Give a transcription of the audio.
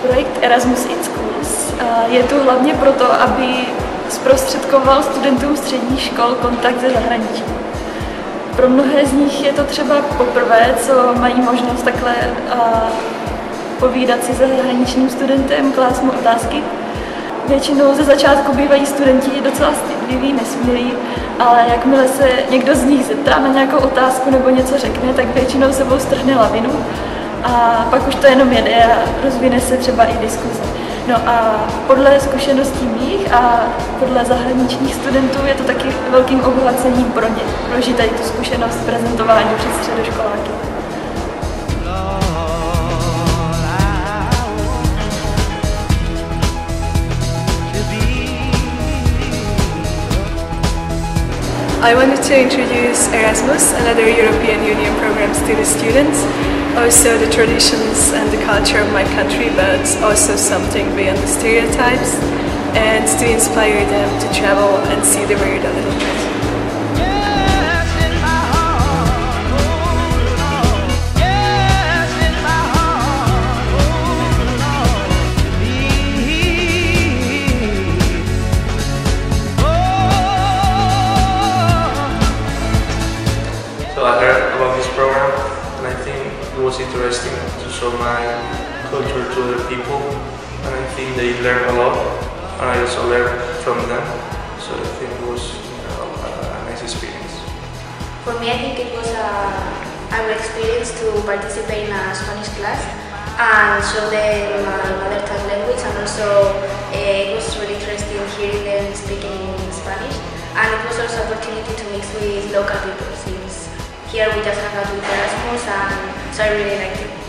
Projekt Erasmus in Schools je tu hlavně proto, aby zprostředkoval studentům středních škol kontakt se zahraničím. Pro mnohé z nich je to třeba poprvé, co mají možnost takhle povídat si se zahraničním studentem, klást mu otázky. Většinou ze začátku bývají studenti docela stydliví, nesmělí, ale jakmile se někdo z nich zeptá na nějakou otázku nebo něco řekne, tak většinou sebou strhne lavinu a pak už to jenom jede a rozvine se třeba i diskuze. No a podle zkušeností mých a podle zahraničních studentů je to taky velkým obohacením pro ně, prožít tady tu zkušenost prezentování před středoškoláky. I wanted to introduce Erasmus, another European Union programs to the students. Also the traditions and the culture of my country, but also something beyond the stereotypes, and to inspire them to travel and see the world a little bit. So I heard about this program and I think it was interesting to show my culture to other people, and I think they learn a lot and I also learned from them, so I think it was a nice experience. For me, I think it was a good experience to participate in a Spanish class and show them my mother tongue language, and also it was really interesting hearing them speaking Spanish, and it was also an opportunity to mix with local people since here we just hang out with Erasmus, and so I really liked it.